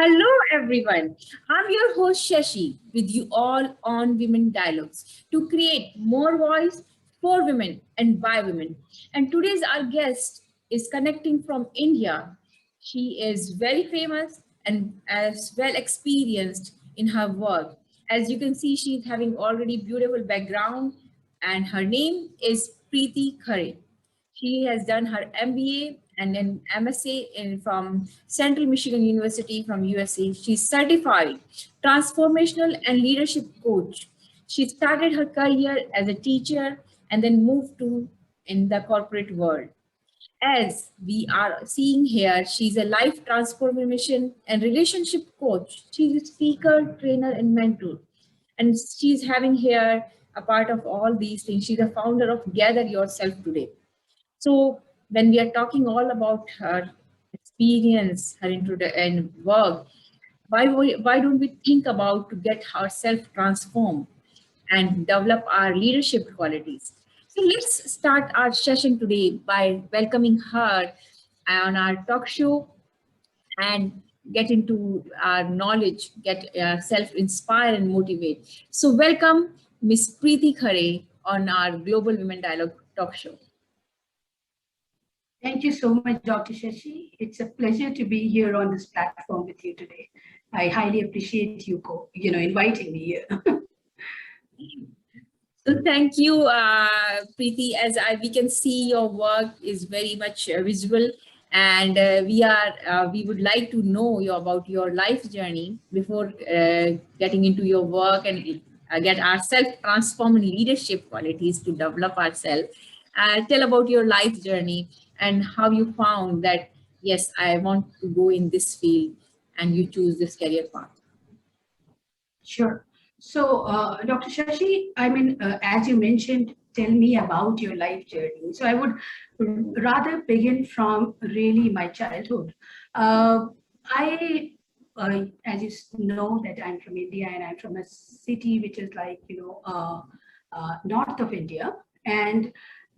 Hello, everyone. I'm your host Shashi with you all on Women Dialogues to create more voice for women and by women. And today's our guest is connecting from India. She is very famous and as well experienced in her work. As you can see, she's having already beautiful background, and her name is Preeti Khare. She has done her MBA and an MSA from Central Michigan University from USA. She's certified transformational and leadership coach. She started her career as a teacher and then moved to in the corporate world. As we are seeing here, she's a life transformation and relationship coach. She's a speaker, trainer, and mentor. And she's having here a part of all these things. She's the founder of Gather Yourself Today. So when we are talking all about her experience, her and work, why don't we think about to get ourselves transformed and develop our leadership qualities? So let's start our session today by welcoming her on our talk show and get into our knowledge, get self-inspire and motivate. So welcome Miss Preeti Khare on our Global Women Dialogue talk show. Thank you so much, Dr. Shashi. It's a pleasure to be here on this platform with you today. I highly appreciate you, inviting me here. So thank you, Preeti. We can see, your work is very much visual, and we would like to know about your life journey before getting into your work and get ourselves transform in leadership qualities to develop ourselves. Tell about your life journey and how you found that yes, I want to go in this field, and you choose this career path. Sure. So, Dr. Shashi, as you mentioned, tell me about your life journey. So, I would rather begin from really my childhood. I, as you know, that I'm from India and I'm from a city which is like, north of India. And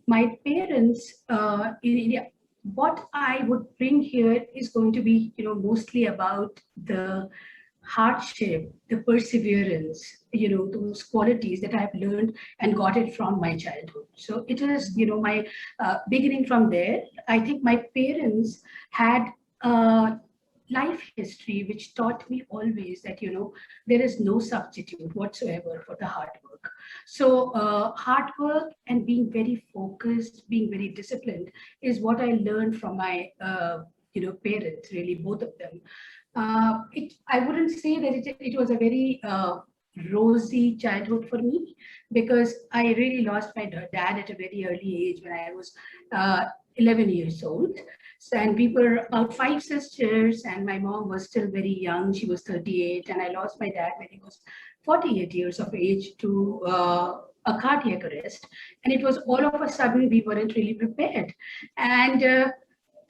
my parents in India, what I would bring here is going to be, mostly about the hardship, the perseverance, those qualities that I've learned and got it from my childhood. So it is, my beginning from there. I think my parents had a life history which taught me always that, there is no substitute whatsoever for the hard work. So hard work and being very focused, being very disciplined is what I learned from my, parents, really, both of them. I wouldn't say that it was a very rosy childhood for me, because I really lost my dad at a very early age when I was 11 years old. So, and we were about five sisters, and my mom was still very young. She was 38, and I lost my dad when he was 48 years of age to a cardiac arrest. And it was all of a sudden we weren't really prepared. And the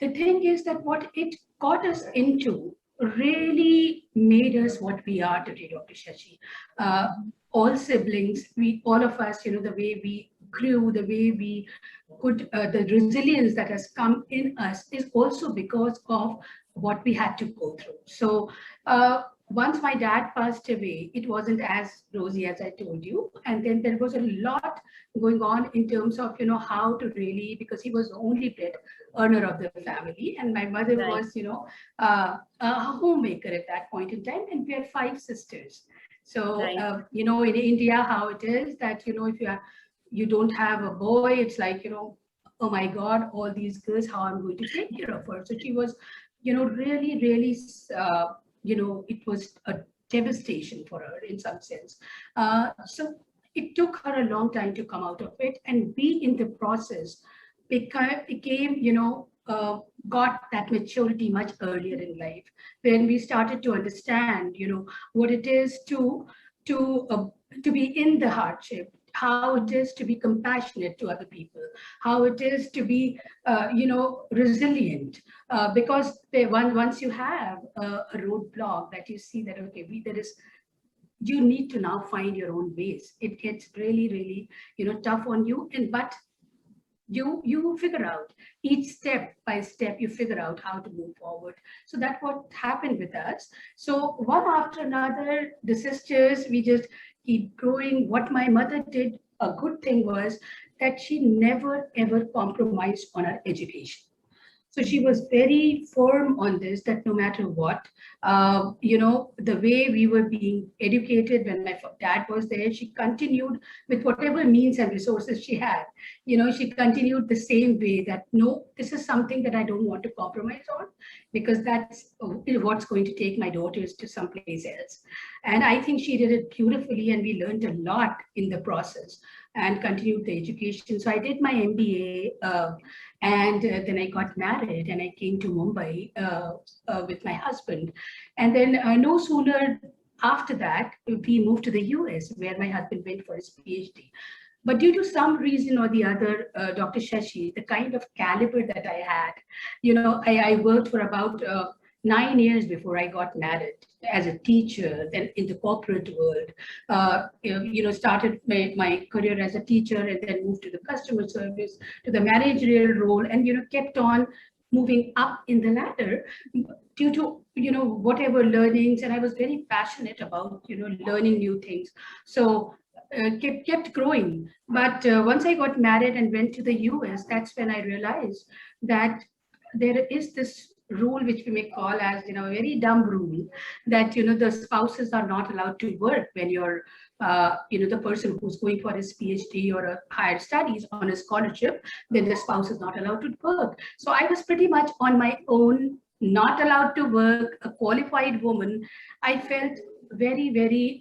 thing is that what it got us into really made us what we are today, Dr. Shashi. All siblings, all of us, the way we grew, the way we could, the resilience that has come in us is also because of what we had to go through. So once my dad passed away, it wasn't as rosy as I told you. And then there was a lot going on in terms of, how to really, because he was the only bread earner of the family. And my mother was, a homemaker at that point in time. And we had five sisters. So, in India, how it is that, if you don't have a boy, it's like, oh my God, all these girls, how I'm going to take care of her. So she was, really, really, it was a devastation for her in some sense. So it took her a long time to come out of it, and we in the process became, got that maturity much earlier in life, when we started to understand, what it is to be in the hardship, how it is to be compassionate to other people, how it is to be, resilient, because once you have a roadblock that you see that, okay, there is, you need to now find your own ways. It gets really, really, tough on you. But you figure out each step by step, you figure out how to move forward. So that's what happened with us. So one after another, the sisters, we just keep growing. What my mother did, a good thing was that she never ever compromised on her education. So she was very firm on this, that no matter what, the way we were being educated when my dad was there, she continued with whatever means and resources she had. She continued the same way, that no, this is something that I don't want to compromise on, because that's what's going to take my daughters to someplace else. And I think she did it beautifully, and we learned a lot in the process and continued the education. So I did my MBA, and then I got married and I came to Mumbai with my husband. And then no sooner after that, we moved to the US, where my husband went for his PhD. But due to some reason or the other, Dr. Shashi, the kind of caliber that I had, I worked for about 9 years before I got married as a teacher, then in the corporate world, started my career as a teacher and then moved to the customer service, to the managerial role, and, kept on moving up in the ladder due to, whatever learnings. And I was very passionate about, learning new things. So kept growing. But once I got married and went to the US, that's when I realized that there is this rule which we may call as, a very dumb rule, that, the spouses are not allowed to work when you're, the person who's going for his PhD or a higher studies on a scholarship, then the spouse is not allowed to work. So I was pretty much on my own, not allowed to work, a qualified woman. I felt very, very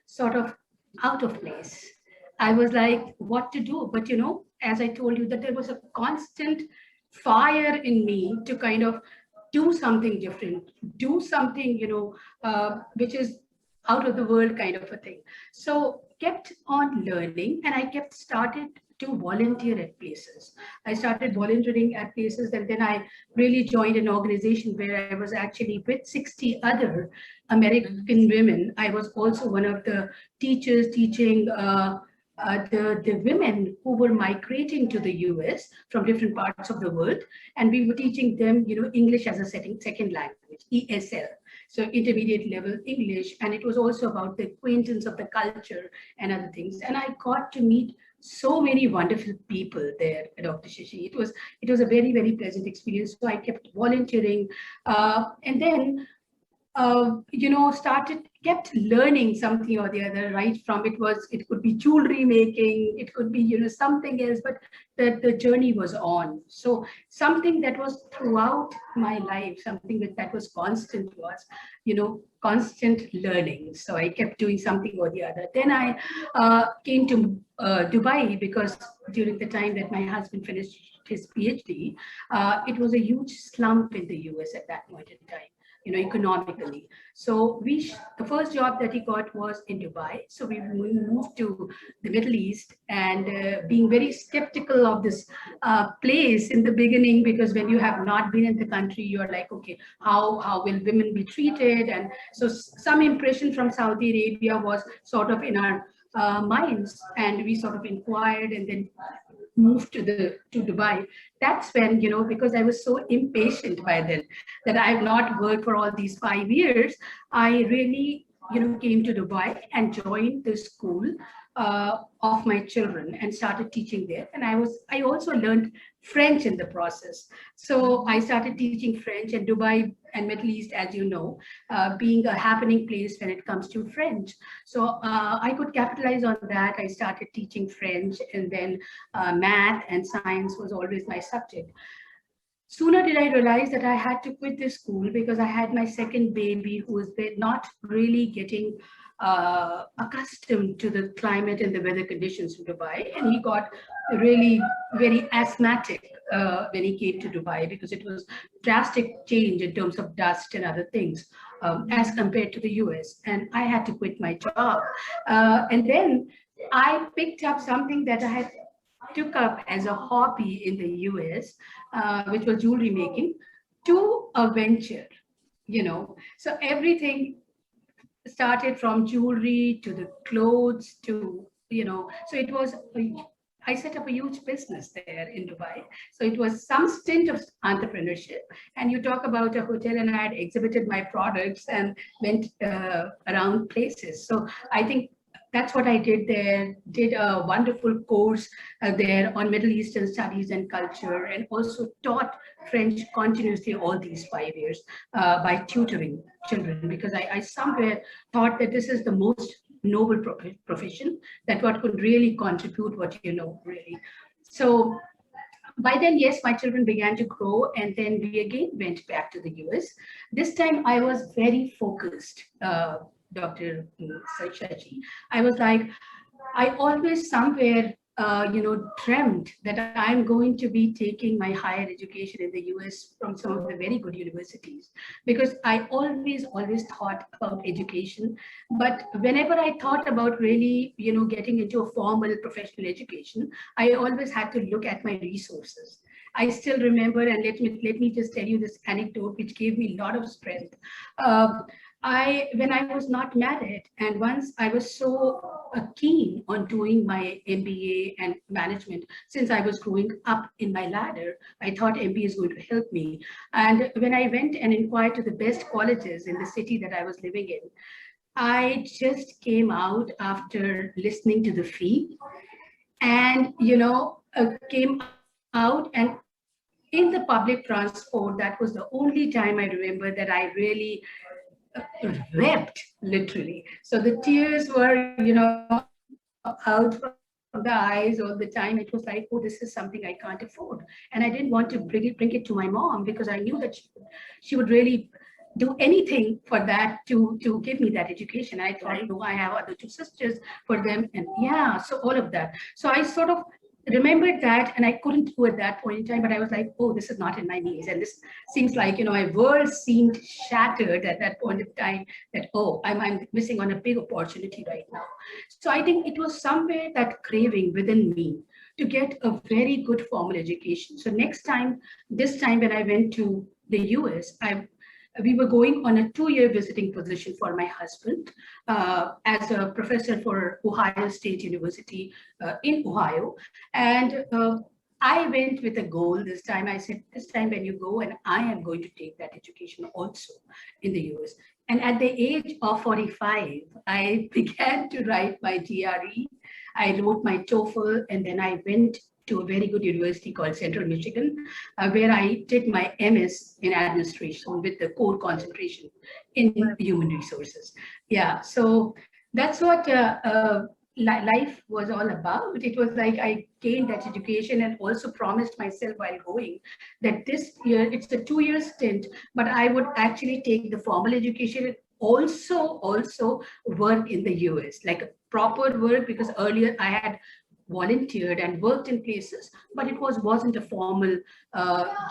sort of out of place. I was like, what to do? But, as I told you, that there was a constant fire in me to kind of do something different, do something, which is out of the world kind of a thing. So kept on learning, and I kept started to volunteer at places. I started volunteering at places, and then I really joined an organization where I was actually with 60 other American women. I was also one of the teachers teaching the women who were migrating to the US from different parts of the world. And we were teaching them, English as a second language, ESL. So intermediate level English. And it was also about the acquaintance of the culture and other things. And I got to meet so many wonderful people there, Dr. Shashi. It was a very, very pleasant experience. So I kept volunteering. And then kept learning something or the other, right from it could be jewelry making, it could be, something else, but the journey was on. So something that was throughout my life, something that was constant was, constant learning. So I kept doing something or the other. Then I came to Dubai, because during the time that my husband finished his PhD, it was a huge slump in the US at that point in time, economically. So the first job that he got was in Dubai. So we moved to the Middle East, and being very skeptical of this place in the beginning, because when you have not been in the country, you're like, okay, how will women be treated? And so some impression from Saudi Arabia was sort of in our minds, and we sort of inquired and then moved to Dubai. That's when, because I was so impatient by then that I have not worked for all these 5 years, I really, came to Dubai and joined the school of my children and started teaching there. And I also learned French in the process. So I started teaching French, and Dubai and Middle East, as you know, being a happening place when it comes to French. So I could capitalize on that. I started teaching French, and then math and science was always my subject. Sooner did I realize that I had to quit this school, because I had my second baby who was not really getting accustomed to the climate and the weather conditions in Dubai. And he got really very asthmatic when he came to Dubai, because it was drastic change in terms of dust and other things as compared to the US. And I had to quit my job. And then I picked up something that I had took up as a hobby in the US, which was jewelry making, to a venture, So everything started from jewelry to the clothes to, so it was I set up a huge business there in Dubai. So it was some stint of entrepreneurship. And you talk about a hotel, and I had exhibited my products and went around places. So I think that's what I did there. Did a wonderful course there on Middle Eastern studies and culture, and also taught French continuously all these 5 years by tutoring children, because I somewhere thought that this is the most noble profession, that what could really contribute what you know really. So by then, yes, my children began to grow, and then we again went back to the US. This time I was very focused, Dr. Shashi. I was like, I always somewhere, dreamt that I'm going to be taking my higher education in the US from some of the very good universities, because I always thought about education. But whenever I thought about really, getting into a formal professional education, I always had to look at my resources. I still remember, and let me just tell you this anecdote, which gave me a lot of strength. Um, when I was not married, and once I was so keen on doing my MBA and management, since I was growing up in my ladder, I thought MBA is going to help me. And when I went and inquired to the best colleges in the city that I was living in, I just came out after listening to the fee, and came out, and in the public transport, that was the only time I remember that I really wept, literally. So the tears were, out from the eyes all the time. It was like, oh, this is something I can't afford. And I didn't want to bring it to my mom, because I knew that she would really do anything for that to give me that education. I thought, no, I have other two sisters for them. And yeah, so all of that. So I sort of remembered that, and I couldn't do at that point in time, but I was like, oh, this is not in my knees. And this seems like, my world seemed shattered at that point of time, that, oh, I'm missing on a big opportunity right now. So I think it was somewhere that craving within me to get a very good formal education. So this time when I went to the US, we were going on a 2-year visiting position for my husband as a professor for Ohio State University in Ohio. And I went with a goal this time. I said, this time when you go, and I am going to take that education also in the US. And at the age of 45, I began to write my GRE. I wrote my TOEFL, and then I went to a very good university called Central Michigan, where I did my MS in administration with the core concentration in human resources. Yeah, so that's what life was all about. It was like I gained that education, and also promised myself while going that this year, it's a 2-year stint, but I would actually take the formal education and also work in the US, like a proper work, because earlier I had volunteered and worked in places, but it wasn't a formal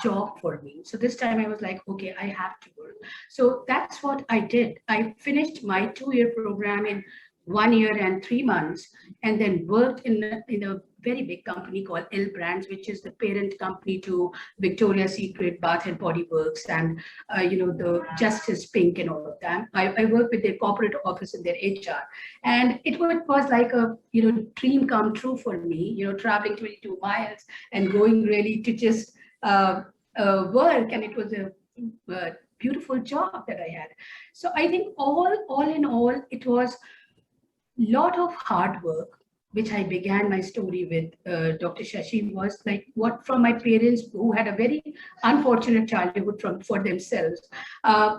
job for me. So this time I was like, okay, I have to work. So that's what I did. I finished my 2-year program in 1 year and 3 months, and then worked in a very big company called L Brands, which is the parent company to Victoria's Secret, Bath and Body Works, and the Justice Pink and all of that. I worked with their corporate office and their HR, and it was like a dream come true for me. Traveling 22 miles and going really to just work, and it was a beautiful job that I had. So I think all in all, it was lot of hard work, which I began my story with, Dr. Shashi, was like what from my parents, who had a very unfortunate childhood for themselves, uh,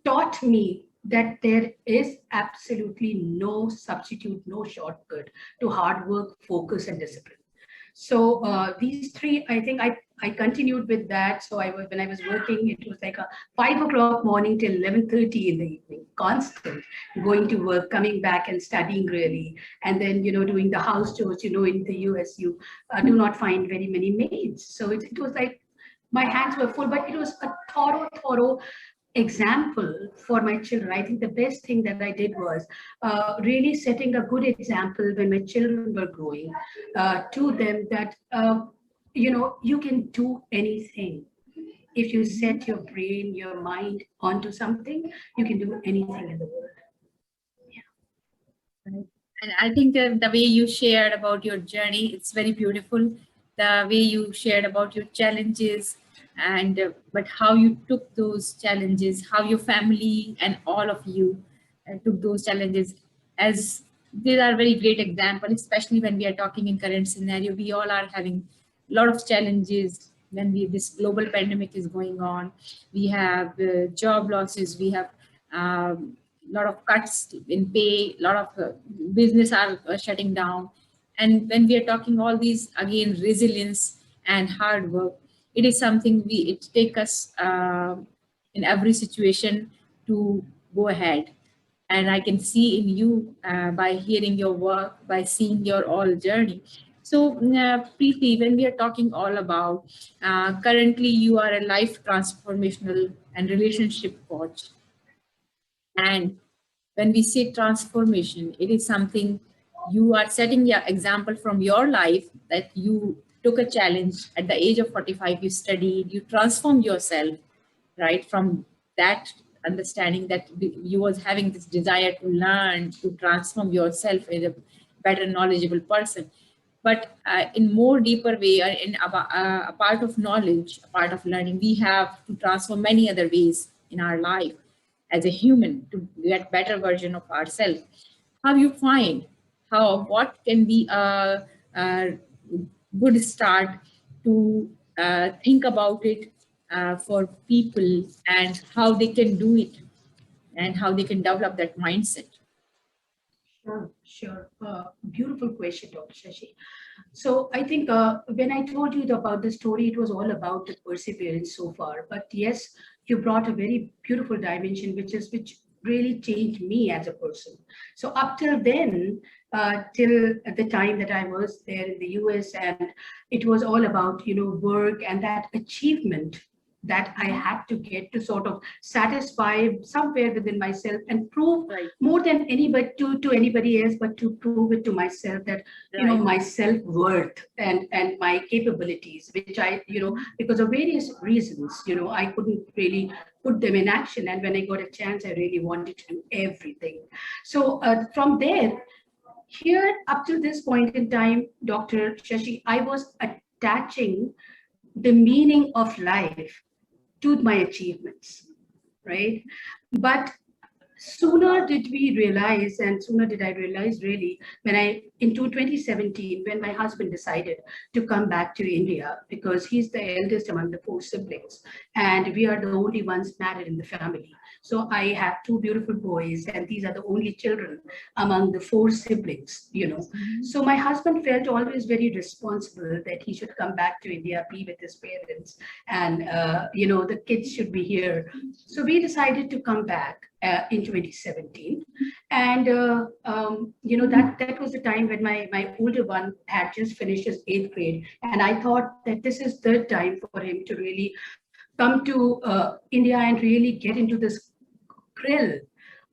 taught me that there is absolutely no substitute, no shortcut to hard work, focus, and discipline. So these three, I think I continued with that. So when I was working, it was like a 5 o'clock morning till 11:30 in the evening, constant going to work, coming back and studying really, and then doing the house chores. In the US, you do not find very many maids, so it was like my hands were full, but it was a thorough example for my children. I think the best thing that I did was really setting a good example when my children were growing to them that you can do anything. If you set your brain, your mind onto something, you can do anything in the world. Yeah. And I think the way you shared about your journey, it's very beautiful. The way you shared about your challenges, and but how you took those challenges, how your family and all of you took those challenges, as these are very great example, especially when we are talking in current scenario. We all are having a lot of challenges when this global pandemic is going on. We have job losses, we have lot of cuts in pay, lot of business are shutting down. And when we are talking all these, again, resilience and hard work, it is something it take us in every situation to go ahead. And I can see in you, by hearing your work, by seeing your all journey. So, Preeti, when we are talking all about, currently you are a life transformational and relationship coach. And when we say transformation, it is something you are setting your example from your life, that you took a challenge at the age of 45, you studied, you transformed yourself, right? From that understanding that you was having this desire to learn, to transform yourself in a better knowledgeable person. But in more deeper way, in a part of knowledge, a part of learning, we have to transform many other ways in our life as a human to get better version of ourselves. How you find, how, what can be a good start to think about it for people, and how they can do it, and how they can develop that mindset. Sure, sure. Beautiful question, Dr. Shashi. So I think when I told you about the story, it was all about the perseverance so far. But yes, you brought a very beautiful dimension, which really changed me as a person. So up till then, till the time that I was there in the US, and it was all about work and that achievement that I had to get to sort of satisfy somewhere within myself and prove Right. more than anybody to anybody else, but to prove it to myself that Right. my self-worth and my capabilities, which I because of various reasons I couldn't really put them in action. And when I got a chance, I really wanted to do everything. So from there, here up to this point in time, Dr. Shashi, I was attaching the meaning of life to my achievements, right? But sooner did we realize, and sooner did I realize really, when I, into 2017, when my husband decided to come back to India, because he's the eldest among the four siblings, and we are the only ones married in the family. So I have two beautiful boys, and these are the only children among the four siblings. Mhm. So my husband felt always very responsible that he should come back to India, be with his parents, and the kids should be here. So we decided to come back in 2017, and that was the time when my older one had just finished his eighth grade, and I thought that this is the time for him to really come to India and really get into this grill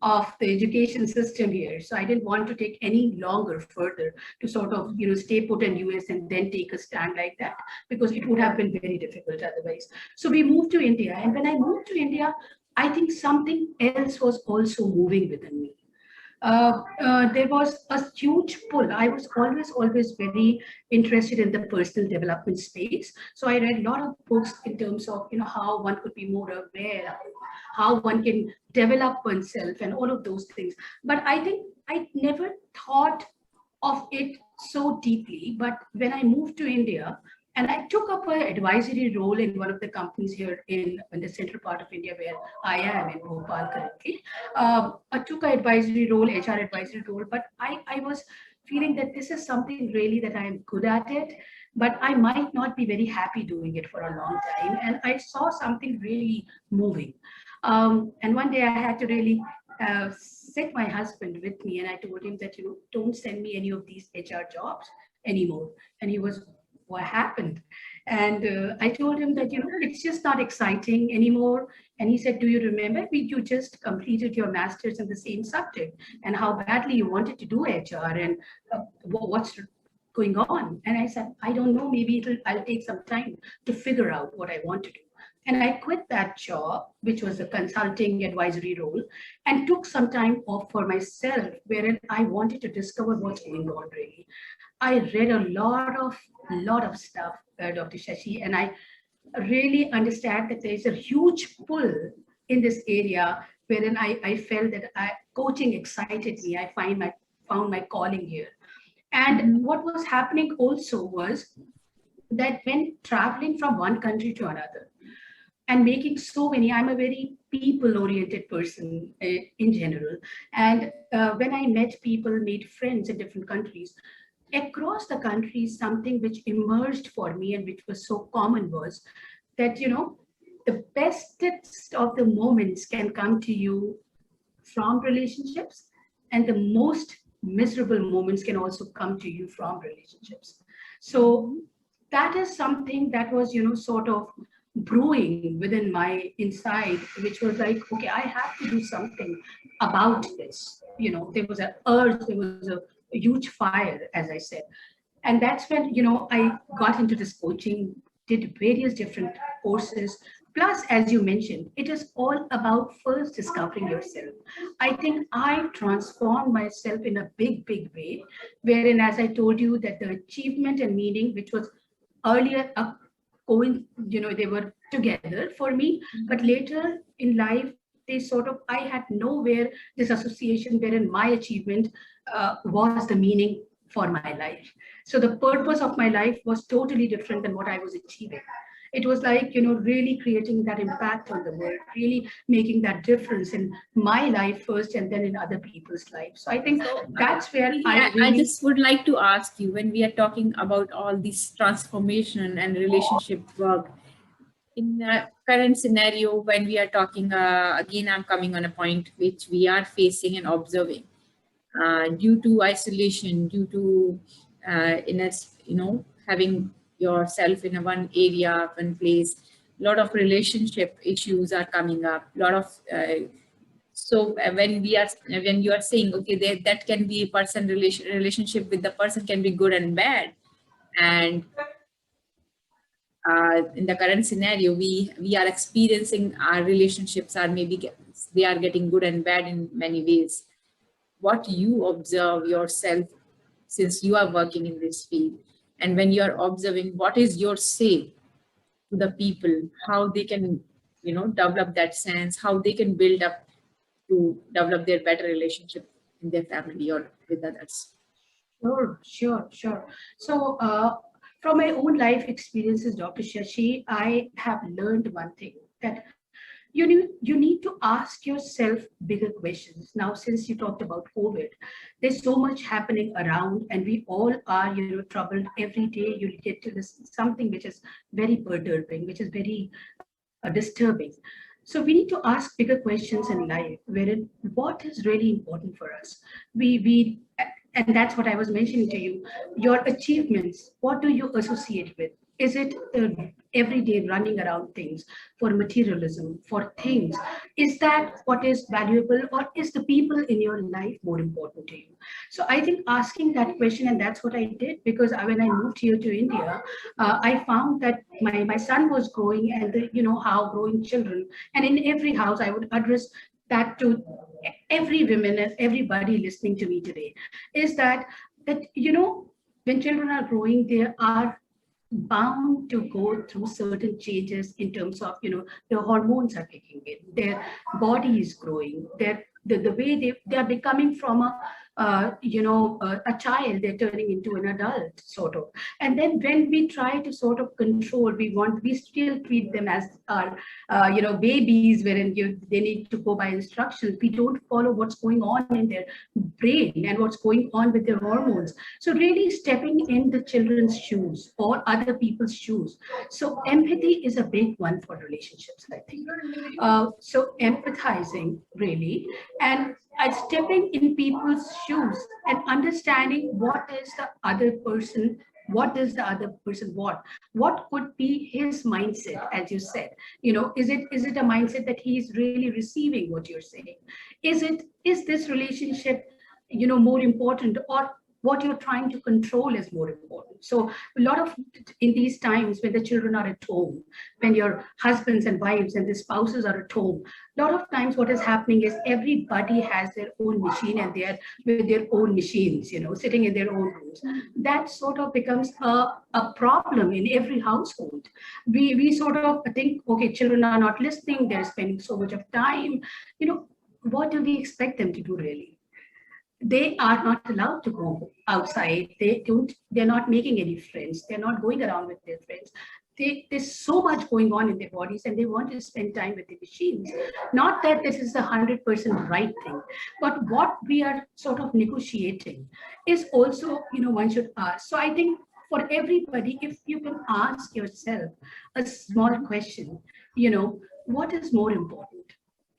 of the education system here. So I didn't want to take any longer further to sort of stay put in US and then take a stand like that, because it would have been very difficult otherwise. So we moved to India, and when I moved to India, I think something else was also moving within me. There was a huge pull. I was always very interested in the personal development space. So I read a lot of books in terms of how one could be more aware, how one can develop oneself, and all of those things. But I think I never thought of it so deeply. But when I moved to India, and I took up an advisory role in one of the companies here in the central part of India, where I am in Bhopal currently. I took an advisory role, HR advisory role, but I was feeling that this is something really that I'm good at it, but I might not be very happy doing it for a long time. And I saw something really moving. And one day I had to really sit my husband with me, and I told him that, don't send me any of these HR jobs anymore. And he was, what happened? And I told him that, it's just not exciting anymore. And he said, do you remember you just completed your master's in the same subject, and how badly you wanted to do HR, and what's going on? And I said, I don't know, maybe I'll take some time to figure out what I want to do. And I quit that job, which was a consulting advisory role, and took some time off for myself, wherein I wanted to discover what's going on really. I read a lot of stuff, Dr. Shashi, and I really understand that there is a huge pull in this area, wherein I felt that coaching excited me. I found my calling here. And Mhm. what was happening also was that when traveling from one country to another, and making so many, I'm a very people oriented person in general. And when I met people, made friends in different countries, across the country, something which emerged for me and which was so common was that, the bestest of the moments can come to you from relationships, and the most miserable moments can also come to you from relationships. So Mhm. that is something that was, sort of brewing within my inside, which was like, okay, I have to do something about this. There was an urge, there was a huge fire, as I said. And that's when, I got into this coaching, did various different courses. Plus, as you mentioned, it is all about first discovering yourself. I think I transformed myself in a big way, wherein, as I told you, that the achievement and meaning, which was earlier going, they were together for me, but Mhm. later in life, they sort of, I had nowhere this association wherein my achievement was the meaning for my life. So the purpose of my life was totally different than what I was achieving. It was like, really creating that impact on the world, really making that difference in my life first and then in other people's lives. So I think So, that's where Preeti, I I really. just would like to ask you, when we are talking about all this transformation and relationship work, in the current scenario, when we are talking, again, I'm coming on a point which we are facing and observing, due to isolation, due to in us, having yourself in a one area, one place. A lot of relationship issues are coming up. A lot of when you are saying, okay, that can be a relationship with the person can be good and bad, and in the current scenario, we are experiencing our relationships are they are getting good and bad in many ways. What you observe yourself, since you are working in this field, and when you are observing, what is your say to the people, how they can develop that sense, how they can build up to develop their better relationship in their family or with others. Sure. So, from my own life experiences, Dr. Shashi, I have learned one thing, that you need to ask yourself bigger questions. Now, since you talked about COVID, there's so much happening around, and we all are, troubled every day. You'll get to this something which is very perturbing, which is very disturbing. So we need to ask bigger questions in life, wherein what is really important for us. We and that's what I was mentioning to you. Your achievements, what do you associate with? Is it the everyday running around things for materialism, for things? Is that what is valuable, or is the people in your life more important to you? So I think asking that question, and that's what I did, because when I moved here to India, I found that my son was growing, and how growing children, and in every house I would address that to every woman and everybody listening to me today, is that when children are growing, they are bound to go through certain changes in terms of, their hormones are kicking in, their body is growing, the way they are becoming from a child, they're turning into an adult sort of. And then when we try to sort of control, we still treat them as our babies, wherein they need to go by instructions. We don't follow what's going on in their brain and what's going on with their hormones. So really stepping in the children's shoes or other people's shoes. So empathy is a big one for relationships, I think. So empathizing really, and stepping in people's shoes and understanding what does the other person want, what could be his mindset, as you said. Is it a mindset that he is really receiving what you're saying? Is this relationship more important, or what you're trying to control is more important. So a lot of in these times when the children are at home, when your husbands and wives and the spouses are at home, a lot of times what is happening is everybody has their own machine and they're with their own machines, sitting in their own rooms. That sort of becomes a problem in every household. We sort of think, okay, children are not listening, they're spending so much of time. What do we expect them to do really? They are not allowed to go outside. They're not making any friends. They're not going around with their friends. There's so much going on in their bodies and they want to spend time with the machines. Not that this is 100% right thing, but what we are sort of negotiating is also, one should ask. So I think for everybody, if you can ask yourself a small Mhm. question, what is more important?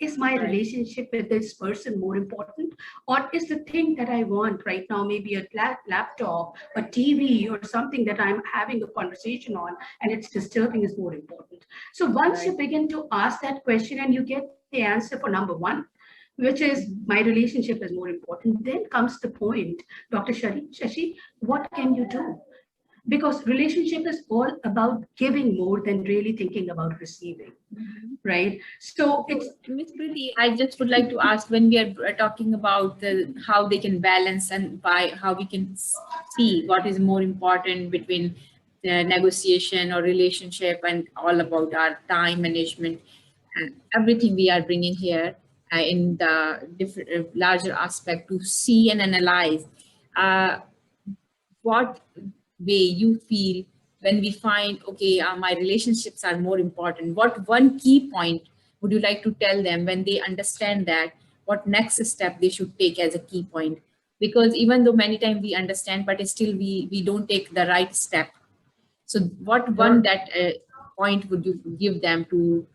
Is my Right. relationship with this person more important, or is the thing that I want right now, maybe a laptop, a TV, or something that I'm having a conversation on and it's disturbing, is more important? So once you Right. begin to ask that question and you get the answer for number one, which is Mhm. my relationship is more important, then comes the point, Dr. Shashi, what can you do? Because relationship is all about giving more than really thinking about receiving, Mhm. right? So it's So, Miss Preeti, I just would like to ask, when we are talking about how they can balance and how we can see what is more important between the negotiation or relationship and all about our time management and everything we are bringing here in the different larger aspect to see and analyze. Uh, what way you feel when we find, okay, my relationships are more important? What one key point would you like to tell them when they understand that, what next step they should take as a key point? Because even though many times we understand, but still we don't take the right step. So what one sure. that point would you give them to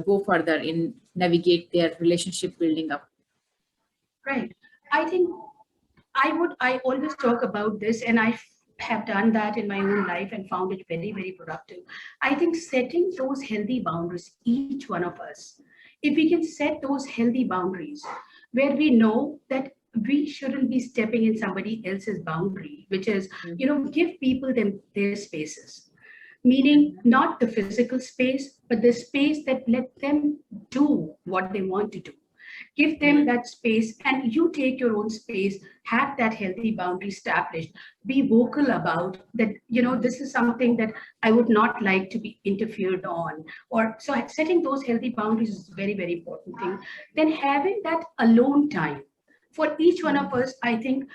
go further in navigate their relationship building up? Right. I think I always talk about this, and I have done that in my own life and found it very, very productive. I think setting those healthy boundaries, each one of us, if we can set those healthy boundaries where we know that we shouldn't be stepping in somebody else's boundary, which is, give people them their spaces, meaning Mhm. not the physical space, but the space that let them do what they want to do. Give them Right. that space and you take your own space, have that healthy boundary established, be vocal about that, this is something that I would not like to be interfered on. Or so setting those healthy boundaries is a very, very important thing. Then having that alone time for each one of Mhm. us, I think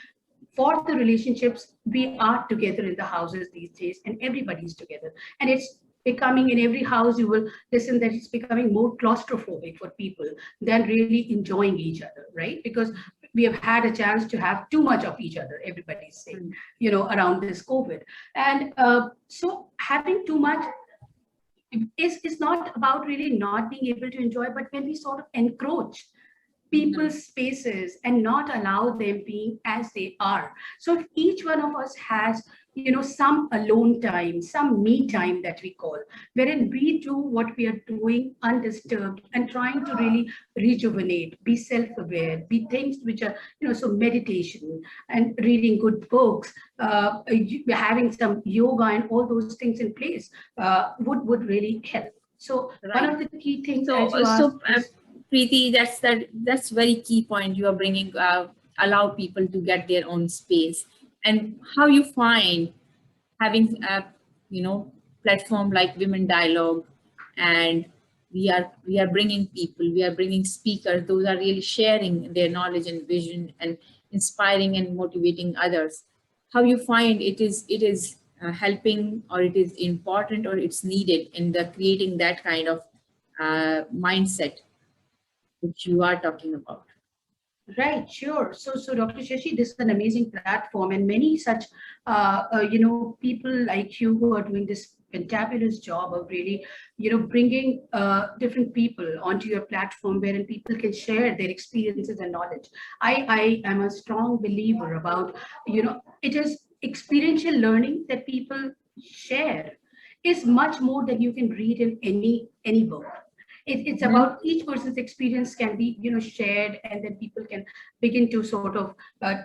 for the relationships, we are together in the houses these days and everybody's together. And it's becoming in every house, you will listen that it's becoming more claustrophobic for people than really enjoying each other, right? Because we have had a chance to have too much of each other, everybody's saying, Mhm. around this COVID. And so having too much is not about really not being able to enjoy, but when we sort of encroach Mhm. people's spaces and not allow them being as they are. So if each one of us has, some alone time, some me time that we call, wherein we do what we are doing undisturbed and trying to really rejuvenate, be self-aware, be things which are, so meditation and reading good books, having some yoga and all those things in place would really help. So one Right. of the key things, So, as you asked, is Preeti, that's very key point you are bringing. Allow people to get their own space, and how you find having a platform like Women Dialogue, and we are bringing people, we are bringing speakers. Those are really sharing their knowledge and vision and inspiring and motivating others. How you find it is helping, or it is important, or it's needed in the creating that kind of mindset which you are talking about. right, sure. So Dr. Shashi, this is an amazing platform, and many such, people like you who are doing this fantabulous job of really, bringing different people onto your platform wherein people can share their experiences and knowledge. I am a strong believer about, it is experiential learning that people share is much more than you can read in any book. It's Mhm. about each person's experience can be, shared, and then people can begin to sort of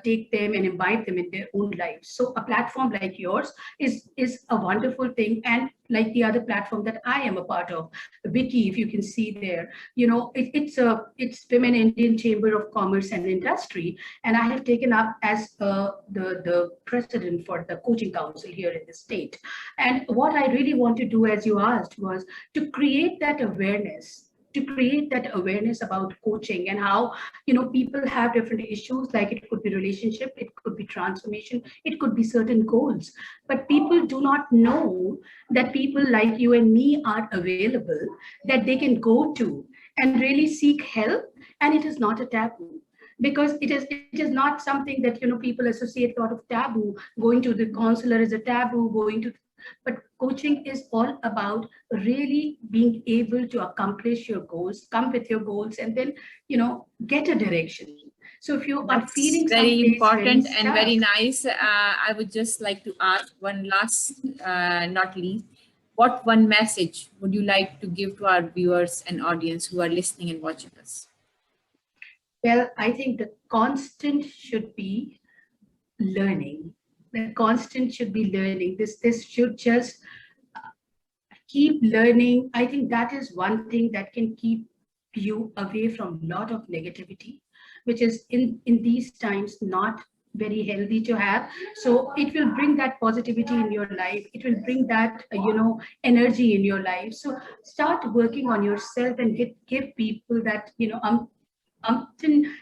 take them and imbibe them in their own lives. So a platform like yours is a wonderful thing. And like the other platform that I am a part of, Wiki, if you can see there, it's Women Indian Chamber of Commerce and Industry, and I have taken up as the president for the coaching council here in the state. And what I really want to do, as you asked, was to create that awareness, about coaching and how, people have different issues. Like, it could be relationship, it could be transformation, it could be certain goals, but people do not know that people like you and me are available, that they can go to and really seek help. And it is not a taboo, because it is not something that, people associate a lot of taboo. Going to the counselor is a taboo, going to, but coaching is all about really being able to accomplish your goals, come with your goals, and then, get a direction. So if you are feeling That's very someplace very important and stuck, very nice. I would just like to ask one last, not least, what one message would you like to give to our viewers and audience who are listening and watching us? well, I think the constant should be learning. The constant should be learning. This should just keep learning. I think that is one thing that can keep you away from a lot of negativity, which is in these times not very healthy to have. So it will bring that positivity in your life, it will bring that energy in your life. So start working on yourself and give people that,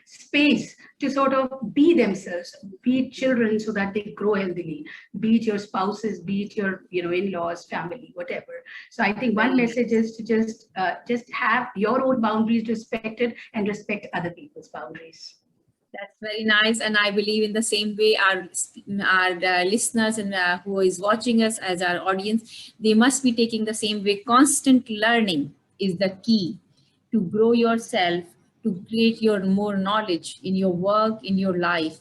space to sort of be themselves, be it children so that they grow healthily, be it your spouses, be it your, in-laws, family, whatever. So I think one Very message nice. is to just have your own boundaries respected and respect other people's boundaries. That's very nice, and I believe in the same way. Our listeners and who is watching us as our audience, they must be taking the same way. Constant learning is the key to grow yourself, to create your more knowledge in your work, in your life,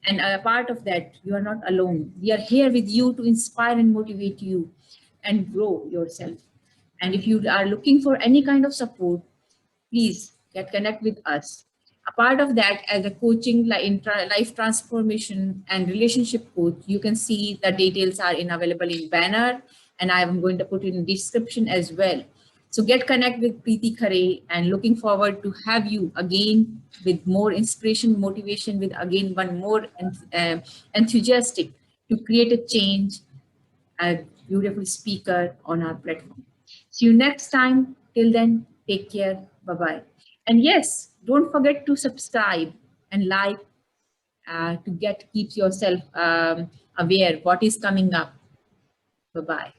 and a part of that, you are not alone. We are here with you to inspire and motivate you, and grow yourself. And if you are looking for any kind of support, please get connect with us. A part of that, as a coaching life transformation and relationship coach, you can see the details are available in banner, and I'm going to put in description as well. So get connect with Preeti Khare, and looking forward to have you again with more inspiration, motivation, with again one more enthusiastic to create a change, a beautiful speaker on our platform. See you next time. Till then, take care. Bye bye. And yes, don't forget to subscribe and like, to get keep yourself aware what is coming up. Bye bye.